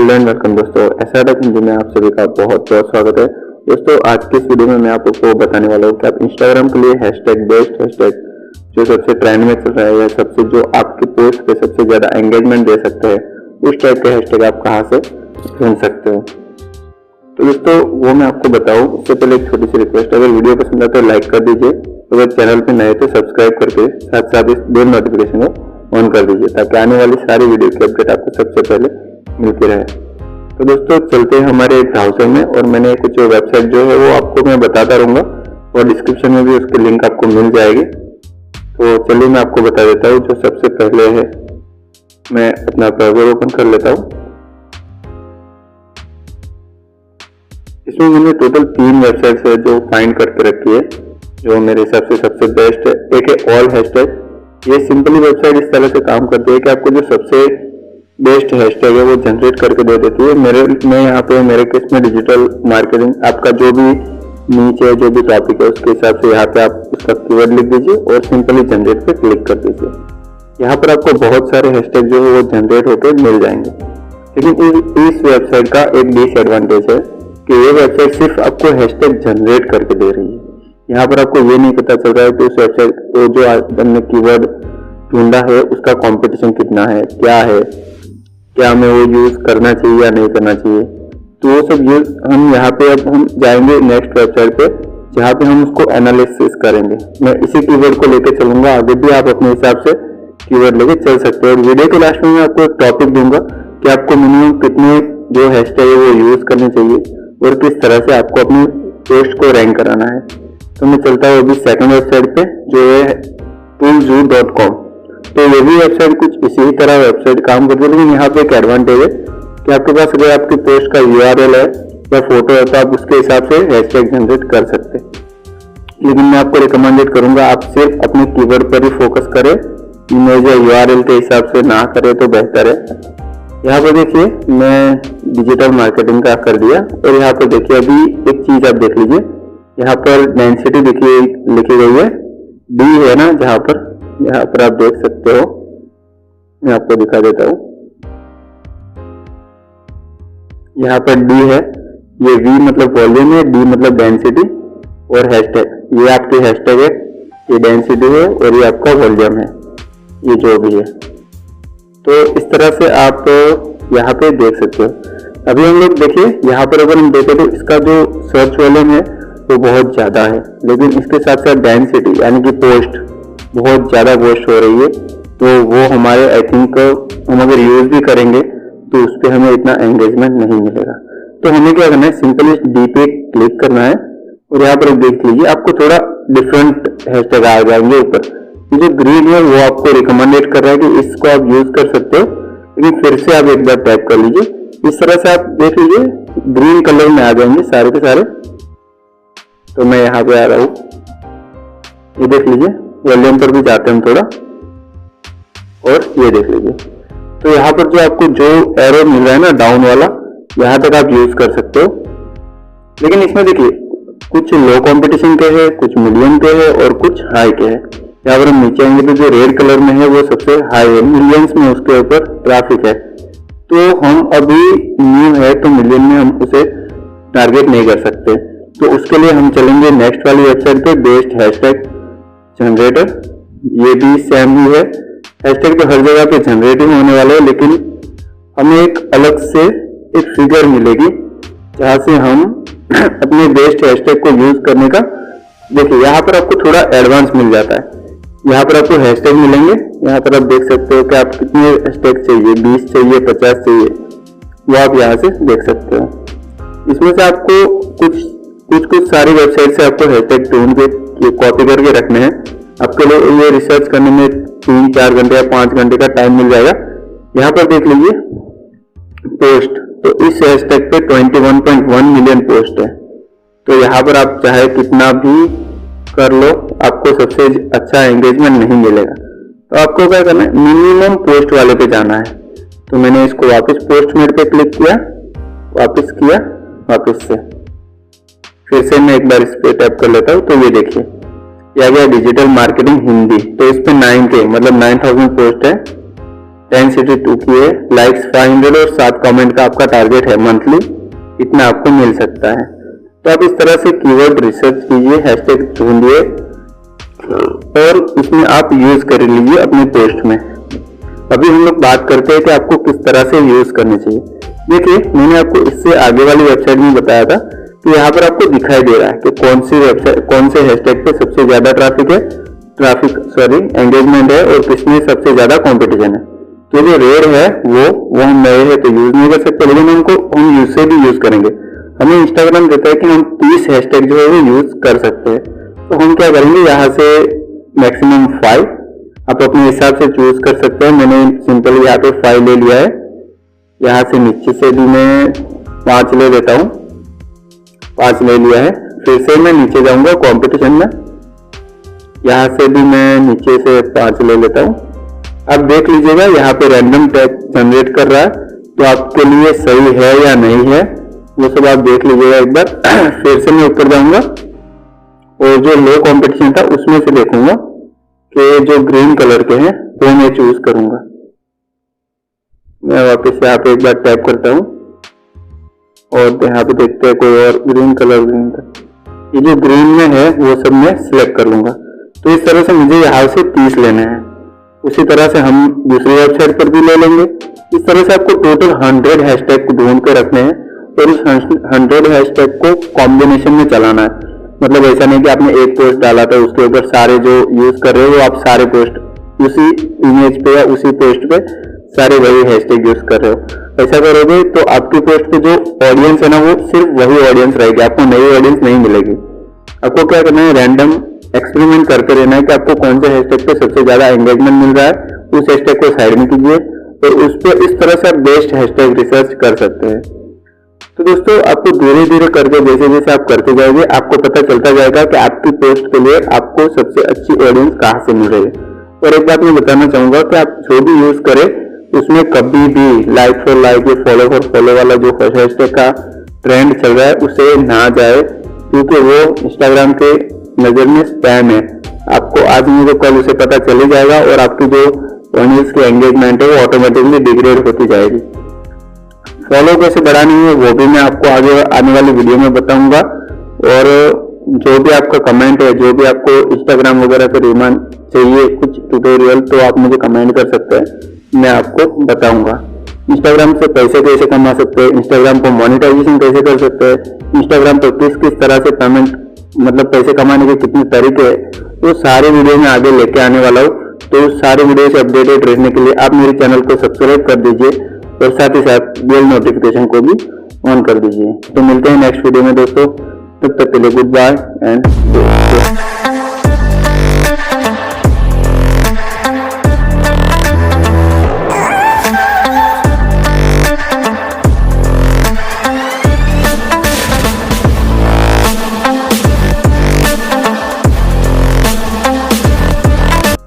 Hello and welcome दोस्तों, ऐसा take Hindi में आप सभी का बहुत बहुत स्वागत है। दोस्तों आज की इस वीडियो में मैं आपको बताने वाला हूँ कि आप इंस्टाग्राम के लिए हैशटैग बेस्ट हैशटैग जो सबसे ट्रेंड में चल रहा है या सबसे जो आपकी पोस्ट पे सबसे ज़्यादा एंगेजमेंट दे सकते हैं उस टाइप के हैशटैग आप कहाँ से ढूंढ सकते हो। तो दोस्तों वो मैं आपको बताऊँ उससे पहले एक छोटी सी रिक्वेस्ट, अगर वीडियो पसंद आता है लाइक कर दीजिए, अगर चैनल पे नए तो सब्सक्राइब करके साथ साथ इस बेल नोटिफिकेशन को ऑन कर दीजिए ताकि आने वाली सारी वीडियो की अपडेट आपको सबसे पहले मिलती रहे। तो दोस्तों चलते हैं हमारे ब्राउजर में और मैंने कुछ वेबसाइट जो है वो आपको मैं बताता रहूँगा और डिस्क्रिप्शन में भी उसकी लिंक आपको मिल जाएगी। तो चलिए मैं आपको बता देता हूँ। जो सबसे पहले है मैं अपना ब्राउजर ओपन कर लेता हूँ। इसमें मैंने टोटल 3 वेबसाइट्स है जो फाइंड करके रखी है जो मेरे हिसाब से सबसे बेस्ट है। एक है ऑल हैशटैग। ये सिंपली वेबसाइट इस तरह से काम करती है कि आपको जो सबसे बेस्ट हैशटैग है वो जनरेट करके दे देती है। मैं यहाँ पे मेरे केस में डिजिटल मार्केटिंग, आपका जो भी नीचे जो भी टॉपिक है उसके हिसाब से यहाँ पे आप उसका कीवर्ड लिख दीजिए और सिंपली जनरेट पे क्लिक कर दीजिए। यहाँ पर आपको बहुत सारे हैशटैग जो है वो जनरेट होकर मिल जाएंगे। लेकिन इस वेबसाइट का एक डिसएडवांटेज है कि ये वेबसाइट सिर्फ आपको हैशटैग जनरेट करके दे रही है। यहाँ पर आपको ये नहीं पता चल रहा है कि उस वेबसाइट जो हमने कीवर्ड ढूंढा है उसका कंपटीशन कितना है, क्या हमें वो यूज करना चाहिए या नहीं करना चाहिए। तो वो सब यूज हम यहाँ पे अब हम जाएंगे नेक्स्ट वेबसाइट पे जहाँ पे हम उसको एनालिसिस करेंगे। मैं इसी कीवर्ड को लेकर चलूंगा, आगे भी आप अपने हिसाब से कीवर्ड लेके चल सकते हैं। और वीडियो के लास्ट में मैं आपको एक टॉपिक दूंगा कि आपको मिनिमम कितने जो हैशटैग है वो यूज करने चाहिए और किस तरह से आपको अपनी पोस्ट को रैंक कराना है। तो मैं चलता हूँ अभी सेकंड वेबसाइट पे जो है toolzoo.com। तो ये भी वेबसाइट कुछ इसी तरह वेबसाइट काम करती है, लेकिन यहाँ पे एक एडवांटेज है कि आपके पास अगर आपकी पोस्ट का URL है या फोटो है तो आप उसके हिसाब से हैशटैग जनरेट कर सकते हैं। लेकिन मैं आपको रिकमेंडेड करूंगा आप सिर्फ अपने कीवर्ड पर ही फोकस करें, इमेज या URL के हिसाब से ना करें तो बेहतर है। यहाँ पर देखिए मैं डिजिटल मार्केटिंग का कर दिया और यहाँ पर देखिए अभी एक चीज आप देख लीजिए, यहाँ पर डेंसिटी देखिए लिखी गई है D है ना, यहाँ पर आप देख सकते हो। मैं आपको दिखा देता हूँ, यहाँ पर D है, ये V मतलब वॉल्यूम है, D मतलब डेंसिटी और हैशटैग ये आपकी हैशटैग है, ये डेंसिटी है और ये आपका वॉल्यूम है, ये जो भी है। तो इस तरह से आप यहाँ पे देख सकते हो। अभी हम लोग देखिए यहाँ पर अगर हम देखें तो इसका जो सर्च वॉल्यूम है वो बहुत ज्यादा है, लेकिन इसके साथ साथ डेंसिटी यानी कि पोस्ट बहुत ज्यादा पोस्ट हो रही है। तो वो हमारे आई थिंक हम अगर यूज भी करेंगे तो उस पर हमें इतना एंगेजमेंट नहीं मिलेगा। तो हमें क्या करना है, सिंपली इस डी पे क्लिक करना है और यहाँ पर देख लीजिए आपको थोड़ा डिफरेंट हैशटैग आ जाएंगे ऊपर। ये जो ग्रीन है वो आपको रिकमेंडेड कर रहा है कि इसको आप यूज कर सकते हो, लेकिन फिर से आप एक बार टैप कर लीजिए। इस तरह से आप देख लीजिए ग्रीन कलर में आ जाएंगे सारे के सारे। तो मैं यहाँ पे आ रहा हूँ, ये देख लीजिए, वॉल्यूम पर भी जाते हैं हम थोड़ा और ये देख लीजिए। तो यहाँ पर जो आपको जो एरो मिल रहा है ना डाउन वाला, यहाँ तक आप यूज कर सकते हो। लेकिन इसमें देखिए कुछ लो कंपटीशन के हैं, कुछ मीडियम के हैं और कुछ हाई के हैं। यहाँ पर हम नीचे आएंगे तो जो रेड कलर में है वो सबसे हाई है, मिलियंस में उसके ऊपर ट्रैफिक है। तो हम अभी न्यू है तो मिलियन में हम उसे टारगेट नहीं कर सकते। तो उसके लिए हम चलेंगे नेक्स्ट वाली वेबसाइट पे, बेस्ट हैशटैग जनरेटर। ये भी सेम ही है, हैशटैग तो हर जगह पे जनरेटिंग होने वाला है, लेकिन हमें एक अलग से एक फिगर मिलेगी जहां से हम अपने बेस्ट हैशटैग को यूज करने का, देखिए यहाँ पर आपको थोड़ा एडवांस मिल जाता है। यहाँ पर आपको हैशटैग मिलेंगे, यहाँ पर आप देख सकते हो कि आप कितने हैशटैग चाहिए, 20 चाहिए, 50 चाहिए, वो आप यहाँ से देख सकते हो। इसमें से आपको कुछ सारी वेबसाइट से आपको हैशटैग ढूंढ के कॉपी करके रखने हैं। आपके लिए ये रिसर्च करने में 3-4 घंटे या 5 घंटे का टाइम मिल जाएगा। यहाँ पर देख लीजिए पोस्ट, तो इस हैशटैग पे 21.1 मिलियन पोस्ट है। तो यहाँ पर आप चाहे कितना भी कर लो आपको सबसे अच्छा एंगेजमेंट नहीं मिलेगा। तो आपको क्या करना है, मिनिमम पोस्ट वाले पे जाना है। तो मैंने इसको वापस पोस्ट मेड पे क्लिक किया, वापस किया, वापस से फिर से मैं एक बार इस पे टैप कर लेता हूँ। तो ये देखिए ये आ गया डिजिटल मार्केटिंग हिंदी। तो इस पे 9K मतलब 9000 पोस्ट है डेंसिटी 2 की है, लाइक्स 500 और 7 कमेंट का आपका टारगेट है मंथली, इतना आपको मिल सकता है। तो आप इस तरह से कीवर्ड रिसर्च कीजिए, हैशटैग ढूंढिए और इसमें आप यूज कर लीजिए अपने पोस्ट में। अभी हम लोग बात करते हैं कि आपको किस तरह से यूज करनी चाहिए। देखिए, मैंने आपको इससे आगे वाली वेबसाइट में बताया था कि यहाँ पर आपको दिखाई दे रहा है कि कौन सी वेबसाइट, कौन से हैशटैग पे सबसे ज्यादा एंगेजमेंट है और किसमें सबसे ज्यादा कंपटीशन है। तो जो रेड है वो हम नए है तो यूज नहीं कर सकते, लेकिन हम यूज से भी यूज करेंगे। हमें इंस्टाग्राम देता है कि हम 30 हैशटैग जो है वो यूज कर सकते हैं। तो हम क्या करेंगे, यहाँ से मैक्सिमम 5 आप अपने हिसाब से चूज कर सकते हैं। मैंने सिंपली यहाँ पे 5 ले लिया है। यहाँ से नीचे से भी मैं 5 ले लेता हूँ, 5 ले लिया है। फिर से मैं नीचे जाऊंगा कंपटीशन में, यहाँ से भी मैं नीचे से 5 ले लेता हूँ। अब देख लीजिएगा यहाँ पे रैंडम टैग जनरेट कर रहा है, तो आपके लिए सही है या नहीं है वो सब आप देख लीजिएगा एक बार। फिर से मैं ऊपर जाऊंगा और जो लो कंपटीशन था उसमें से देखूंगा कि जो ग्रीन कलर के हैं वो मैं चूज करूंगा। मैं वापस यहाँ पे एक बार टैप करता हूँ और यहाँ पे देखते हैं कोई और ग्रीन कलर का, ये जो ग्रीन में है वो सब मैं सिलेक्ट कर लूंगा। तो इस तरह से मुझे यहाँ से 30 लेने हैं। उसी तरह से हम दूसरी वेबसाइट पर भी ले लेंगे। इस तरह से आपको टोटल 100 हैशटैग को ढूंढ के रखने हैं और इस 100 हैशटैग को कॉम्बिनेशन में चलाना है। मतलब ऐसा नहीं कि आपने एक पोस्ट डाला था उसके ऊपर सारे जो यूज कर रहे हो आप सारे पोस्ट उसी इमेज पे या उसी पोस्ट पे सारे वही हैशटैग यूज कर रहे हो। ऐसा करोगे तो आपकी पोस्ट पे जो ऑडियंस है ना वो सिर्फ वही ऑडियंस रहेगी, आपको नई ऑडियंस नहीं मिलेगी। आपको क्या करना है, रैंडम एक्सपेरिमेंट करते रहना है कि आपको कौन से हैशटैग पे सबसे ज्यादा एंगेजमेंट मिल रहा है, उस हैशटैग को साइड में कीजिए और उस पर इस तरह से आप बेस्ट हैशटैग रिसर्च कर सकते हैं। तो दोस्तों, आपको धीरे धीरे करके जैसे जैसे आप करते जाओगे आपको पता चलता जाएगा कि आपकी पोस्ट के लिए आपको सबसे अच्छी ऑडियंस कहाँ से मिल रही है। और एक बात मैं बताना चाहूंगा कि आप जो भी यूज करें उसमें कभी भी लाइक फॉर लाइक या फॉलो फॉर फॉलो वाला जो हैशटैग का ट्रेंड चल रहा है उसे ना जाए, क्योंकि वो इंस्टाग्राम के नजर में स्पैम है। आपको आज नहीं तो कल उसे पता चल ही जाएगा और आपकी जो ऑडियंस की एंगेजमेंट है वो ऑटोमेटिकली डिग्रेड होती जाएगी। फॉलो कैसे बढ़ानी है वो भी मैं आपको आगे आने वाली वीडियो में बताऊंगा। और जो भी आपका कमेंट है, जो भी आपको इंस्टाग्राम वगैरह पे रिमांड चाहिए कुछ ट्यूटोरियल, तो आप मुझे कमेंट कर सकते हैं, मैं आपको बताऊंगा। इंस्टाग्राम से पैसे कैसे कमा सकते हैं, इंस्टाग्राम को मोनेटाइजेशन कैसे कर सकते हैं, इंस्टाग्राम पर किस तरह से पेमेंट मतलब पैसे कमाने के कितने तरीके हैं, तो सारे वीडियो में आगे लेके आने वाला हूँ। तो सारे वीडियो से अपडेटेड रहने के लिए आप मेरे चैनल को सब्सक्राइब कर दीजिए और साथ ही साथ बेल नोटिफिकेशन को भी ऑन कर दीजिए। तो मिलते हैं नेक्स्ट वीडियो में दोस्तों, तब तक के लिए गुड बाय एंड